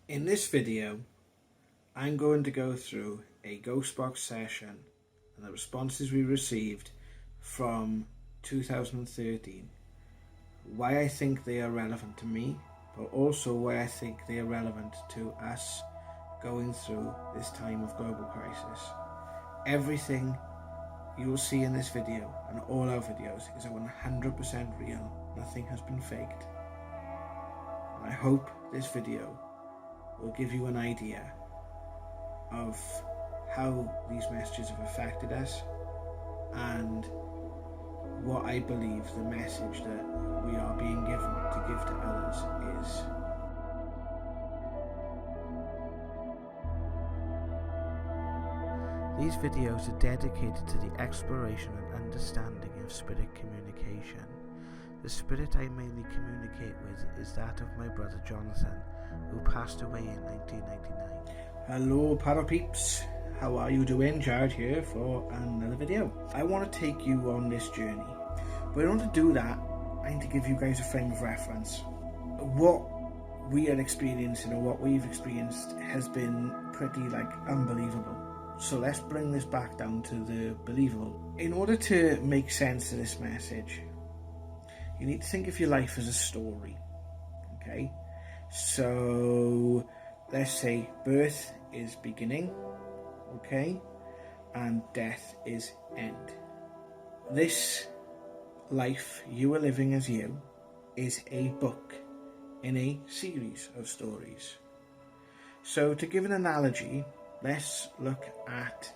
In this video, I'm going to go through a Ghostbox session and the responses we received from 2013. Why I think they are relevant to me, but also why I think they are relevant to us going through this time of global crisis. Everything you will see in this video and all our videos is 100% real. Nothing has been faked. And I hope this video will give you an idea of how these messages have affected us and what I believe the message that we are being given to give to others is. These videos are dedicated to the exploration and understanding of spirit communication. The spirit I mainly communicate with is that of my brother Jonathan, who passed away in 1999. Hello Parrot Peeps, how are you doing? Jared here for another video. I want to take you on this journey, but in order to do that, I need to give you guys a frame of reference. What we are experiencing, or what we've experienced, has been pretty unbelievable. So let's bring this back down to the believable. In order to make sense of this message, you need to think of your life as a story, okay? So let's say birth is beginning, okay? And death is end. This life you are living as you is a book in a series of stories. So to give an analogy, let's look at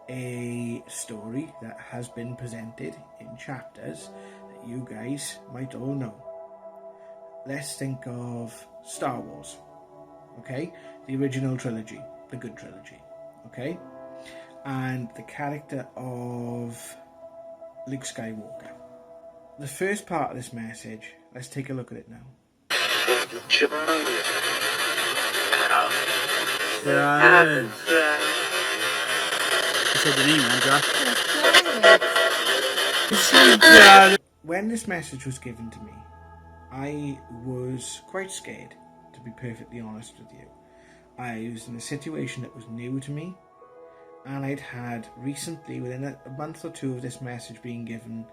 a story that has been presented in chapters that you guys might all know. Let's think of Star Wars, okay? The original trilogy, the good trilogy, okay? And the character of Luke Skywalker. The first part of this message, let's take a look at it now. When this message was given to me, I was quite scared, to be perfectly honest with you. I was in a situation that was new to me, and I'd had recently, within a month or two of this message being given,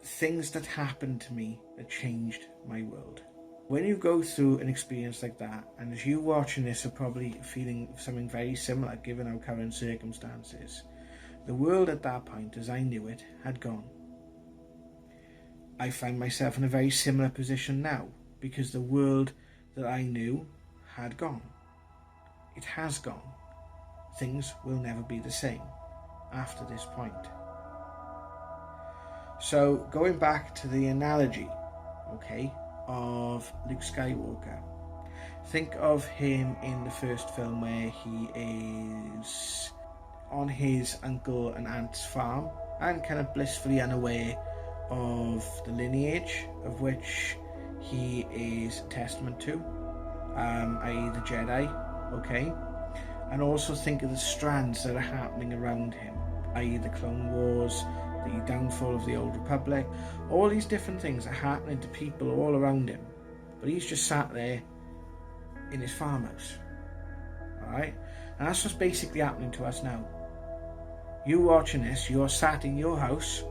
things that happened to me that changed my world. When you go through an experience like that, and as you watching this are probably feeling something very similar given our current circumstances, the world at that point, as I knew it, had gone. I find myself in a very similar position now, because the world that I knew had gone. It has gone. Things will never be the same after this point. So going back to the analogy, okay, of Luke Skywalker, think of him in the first film where he is on his uncle and aunt's farm and kind of blissfully unaware of the lineage of which he is testament to, i.e. the Jedi, okay? And also think of the strands that are happening around him, i.e. the Clone Wars, the downfall of the Old Republic. All these different things are happening to people all around him, but he's just sat there in his farmhouse, alright? And that's what's basically happening to us now. You watching this, you're sat in your house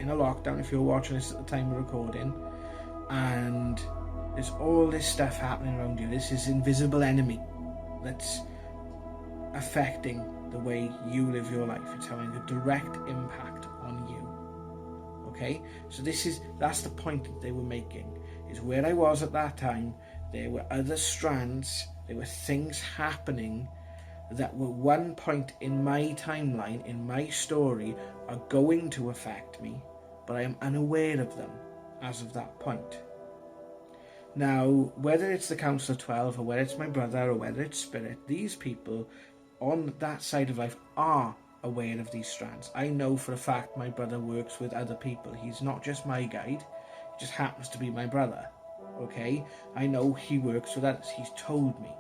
in a lockdown, if you're watching this at the time of recording, and there's all this stuff happening around you. This is invisible enemy that's affecting the way you live your life. It's having a direct impact on you, okay? So that's the point that they were making, is where I was at that time. There were other strands, there were things happening that were one point in my timeline, in my story, are going to affect me, but I am unaware of them as of that point. Now, whether it's the Council of 12, or whether it's my brother, or whether it's Spirit, these people on that side of life are aware of these strands. I know for a fact my brother works with other people. He's not just my guide, he just happens to be my brother, okay? I know he works with others, he's told me.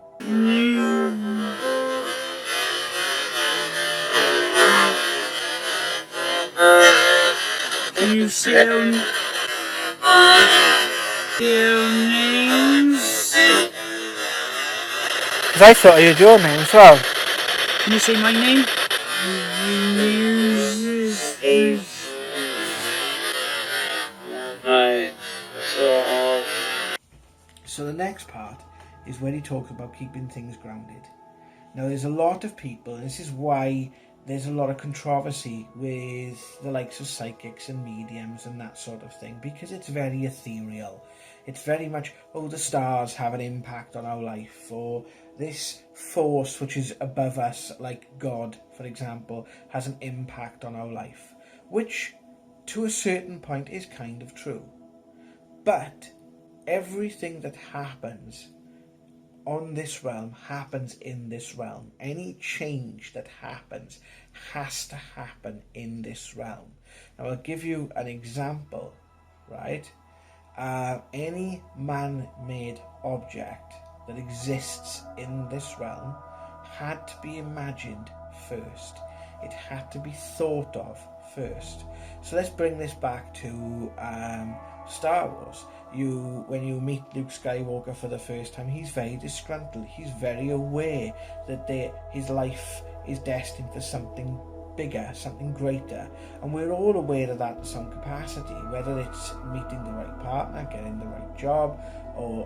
You sound names. Because I thought I heard your name as well. Can you say my name? So the next part is where he talks about keeping things grounded. Now there's a lot of people, and this is why there's a lot of controversy with the likes of psychics and mediums and that sort of thing, because it's very ethereal. It's very much, oh, the stars have an impact on our life, or this force which is above us, like God, for example, has an impact on our life, which to a certain point is kind of true. But everything that happens on this realm happens in this realm. Any change that happens has to happen in this realm. Now I'll give you an example, right? Any man-made object that exists in this realm had to be imagined first. It had to be thought of first. So let's bring this back to Star Wars. When you meet Luke Skywalker for the first time, he's very disgruntled. He's very aware that his life is destined for something bigger, something greater, and we're all aware of that to some capacity, whether it's meeting the right partner, getting the right job, or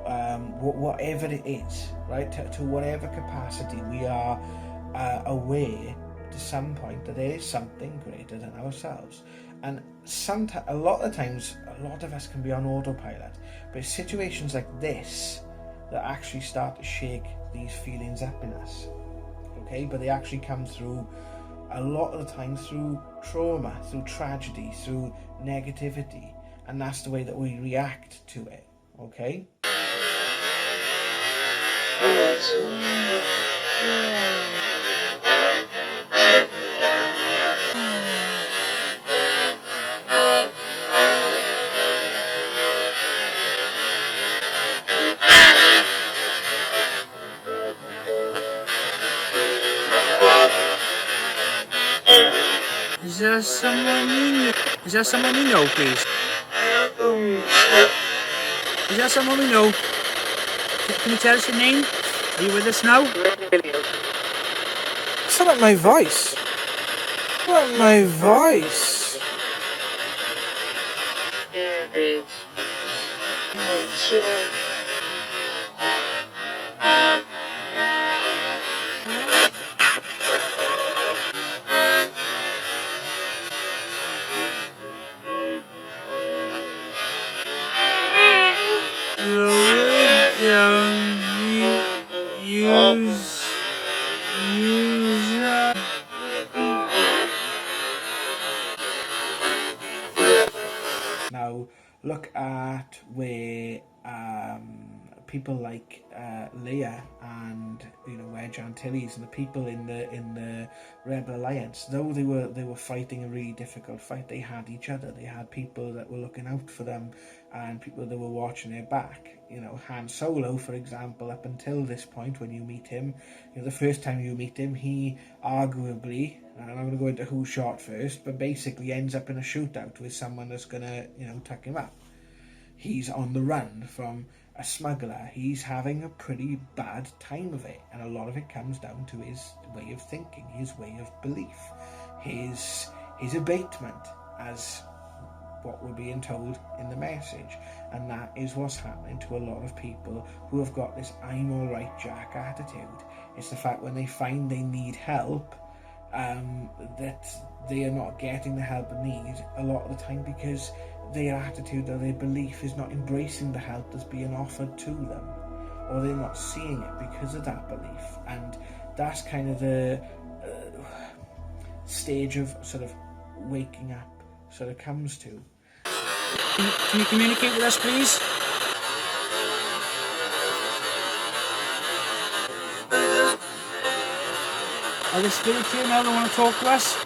whatever it is, right? To whatever capacity, we are aware to some point that there is something greater than ourselves. And a lot of times, a lot of us can be on autopilot, but it's situations like this that actually start to shake these feelings up in us, okay? But they actually come through, a lot of the time, through trauma, through tragedy, through negativity, and that's the way that we react to it, okay? Is there someone we know, please? Is there someone we know? Can you tell us your name? Are you with us now? It's not my voice. Not my voice. Now, look at where people like Leia and Wedge Antilles and the people in the Rebel Alliance, though they were fighting a really difficult fight, they had each other. They had people that were looking out for them and people that were watching their back. Han Solo, for example, up until this point when you meet him, the first time you meet him, he arguably, and I'm going to go into who shot first, but basically ends up in a shootout with someone that's going to, tuck him up. He's on the run from a smuggler. He's having a pretty bad time of it, and a lot of it comes down to his way of thinking, his way of belief, his abatement, as what we're being told in the message. And that is what's happening to a lot of people who have got this I'm alright Jack attitude. It's the fact when they find they need help, that they are not getting the help they need a lot of the time because their attitude or their belief is not embracing the help that's being offered to them, or they're not seeing it because of that belief. And that's kind of the stage of sort of waking up sort of comes to. Can you communicate with us, please? Are the spirits here now that want to talk to us?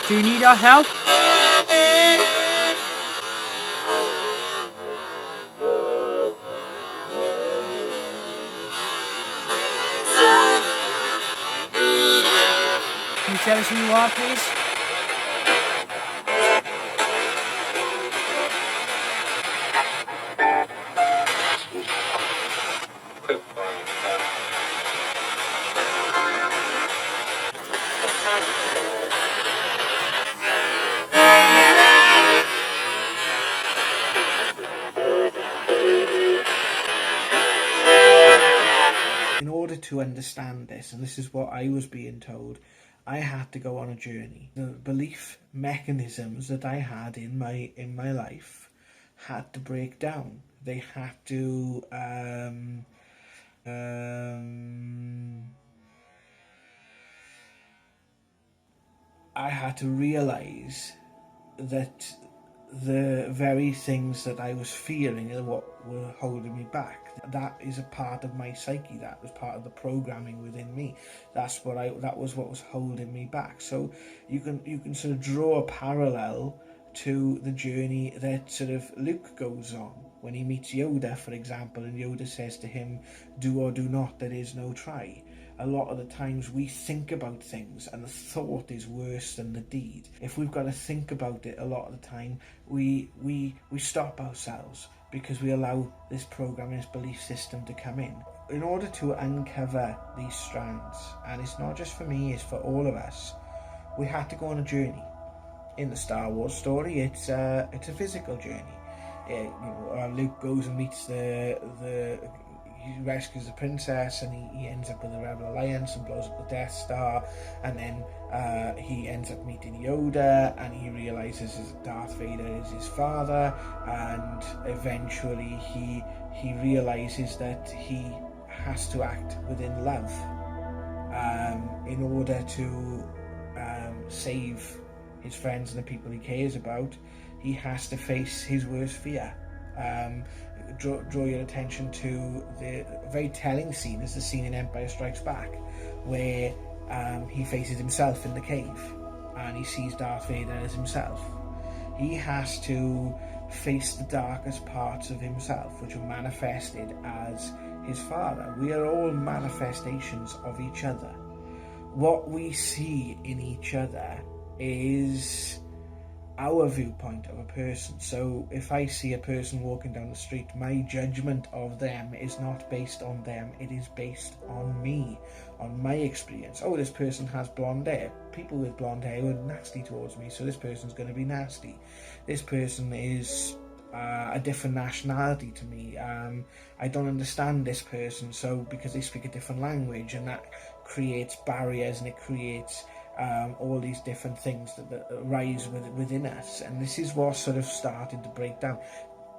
Do you need our help? Can you tell us who you are, please? In order to understand this, and this is what I was being told, I had to go on a journey. The belief mechanisms that I had in my life had to break down. They had to I had to realize that the very things that I was fearing are what were holding me back. That is a part of my psyche. That was part of the programming within me. That was what was holding me back. So you can sort of draw a parallel to the journey that sort of Luke goes on when he meets Yoda, for example, and Yoda says to him, "Do or do not, there is no try." A lot of the times we think about things and the thought is worse than the deed. If we've got to think about it a lot of the time, we stop ourselves because we allow this programming, this belief system to come in. In order to uncover these strands, and it's not just for me, it's for all of us, we had to go on a journey. In the Star Wars story, it's a physical journey. Luke goes and meets he rescues the princess, and he ends up with the Rebel Alliance and blows up the Death Star, and then he ends up meeting Yoda, and he realizes that Darth Vader is his father, and eventually he realizes that he has to act within love in order to save his friends and the people he cares about. He has to face his worst fear. Draw your attention to the very telling scene is the scene in Empire Strikes Back, where he faces himself in the cave and he sees Darth Vader as himself. He has to face the darkest parts of himself, which are manifested as his father. We are all manifestations of each other. What we see in each other is our viewpoint of a person. So if I see a person walking down the street, my judgment of them is not based on them, it is based on me, on my experience. Oh, this person has blonde hair. People with blonde hair were nasty towards me, so this person's going to be nasty. This person is a different nationality to me. I don't understand this person, so because they speak a different language, and that creates barriers, and it creates all these different things that arise within us. And this is what sort of started to break down.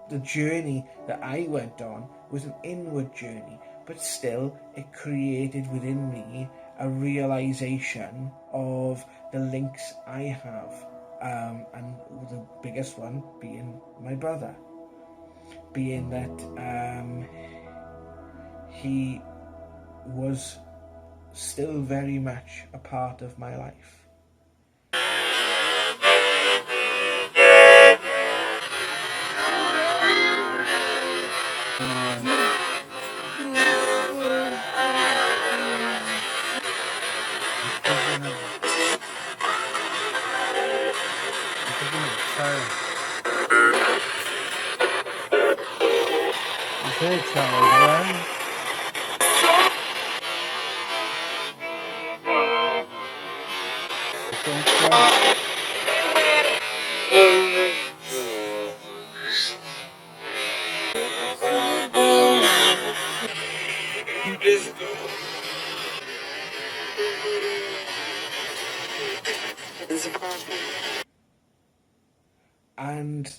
The journey that I went on was an inward journey, but still it created within me a realization of the links I have, and the biggest one being my brother, being that he was still very much a part of my life. And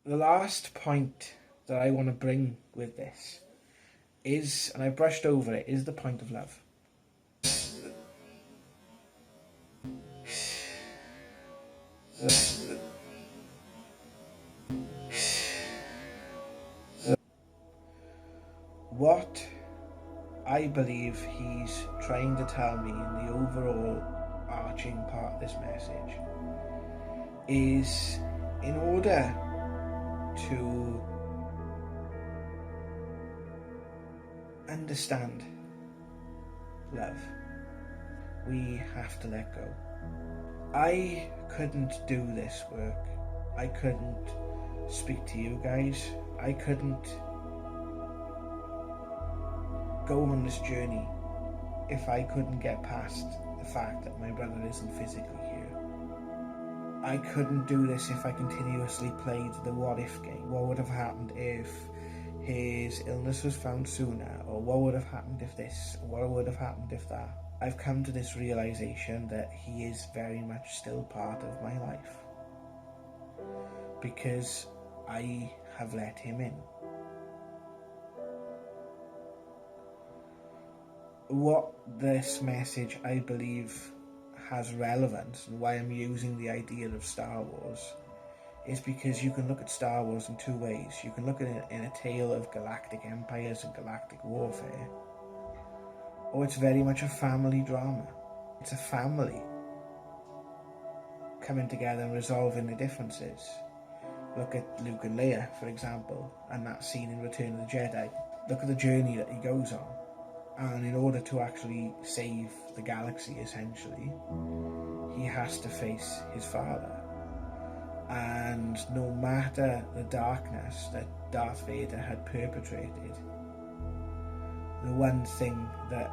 the last point that I want to bring with this is, and I brushed over it, is the point of love. What I believe he's trying to tell me in the overall overarching part of this message is, in order to understand love, we have to let go. I couldn't do this work. I couldn't speak to you guys. I couldn't go on this journey if I couldn't get past the fact that my brother isn't physically here. I couldn't do this if I continuously played the what if game. What would have happened if his illness was found sooner? Or what would have happened if this? What would have happened if that? I've come to this realization that he is very much still part of my life, because I have let him in. What this message, I believe, has relevance, and why I'm using the idea of Star Wars, is because you can look at Star Wars in two ways. You can look at it in a tale of galactic empires and galactic warfare, or it's very much a family drama. It's a family coming together and resolving their differences. Look at Luke and Leia, for example, and that scene in Return of the Jedi. Look at the journey that he goes on. And in order to actually save the galaxy, essentially, he has to face his father. And no matter the darkness that Darth Vader had perpetrated, the one thing that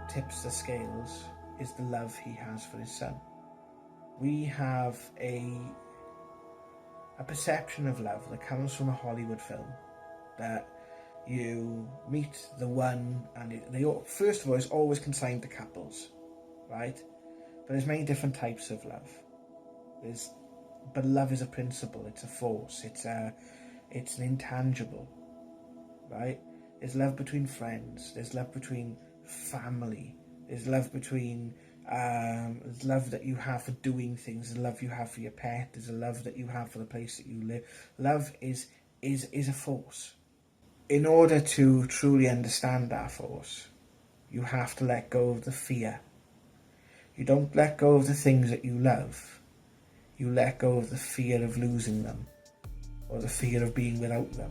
tips the scales is the love he has for his son. We have a perception of love that comes from a Hollywood film, that you meet the one, and first of all, it's always consigned to couples, right? But there's many different types of love. But love is a principle. It's a force. It's an intangible, right? There's love between friends. There's love between family. There's love between there's love that you have for doing things. There's love you have for your pet. There's a love that you have for the place that you live. Love is a force. In order to truly understand that force, you have to let go of the fear. You don't let go of the things that you love. You let go of the fear of losing them, or the fear of being without them.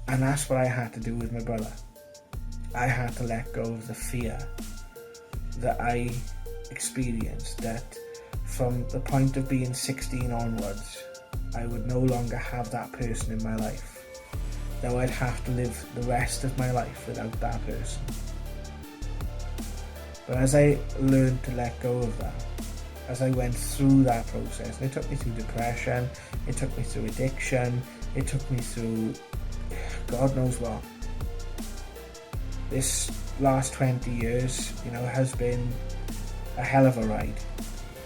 And that's what I had to do with my brother. I had to let go of the fear that I experienced, that from the point of being 16 onwards, I would no longer have that person in my life. That I'd have to live the rest of my life without that person. But as I learned to let go of that, as I went through that process, and it took me through depression, it took me through addiction, it took me through God knows what. This last 20 years, has been a hell of a ride.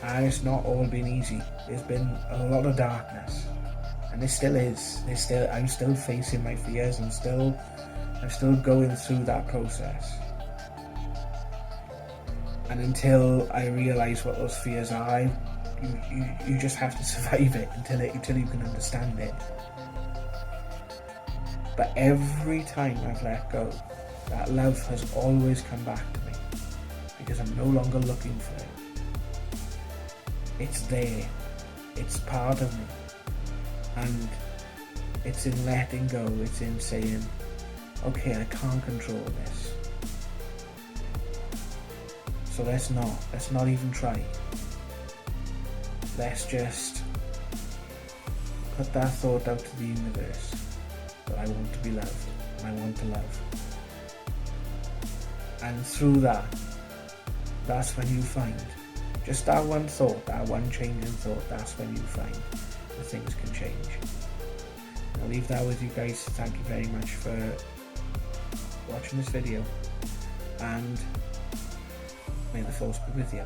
And it's not all been easy. There's been a lot of darkness. And there still is. I'm still facing my fears. I'm still going through that process. And until I realise what those fears are, you just have to survive it until you can understand it. But every time I've let go, that love has always come back to me, because I'm no longer looking for it. It's there. It's part of me. And it's in letting go. It's in saying, okay, I can't control this. So let's not even try. Let's just put that thought out to the universe, that I want to be loved, and I want to love. And through that's when you find, just that one thought, that one change in thought, that's when you find that things can change. I'll leave that with you guys. Thank you very much for watching this video, and may the force be with you.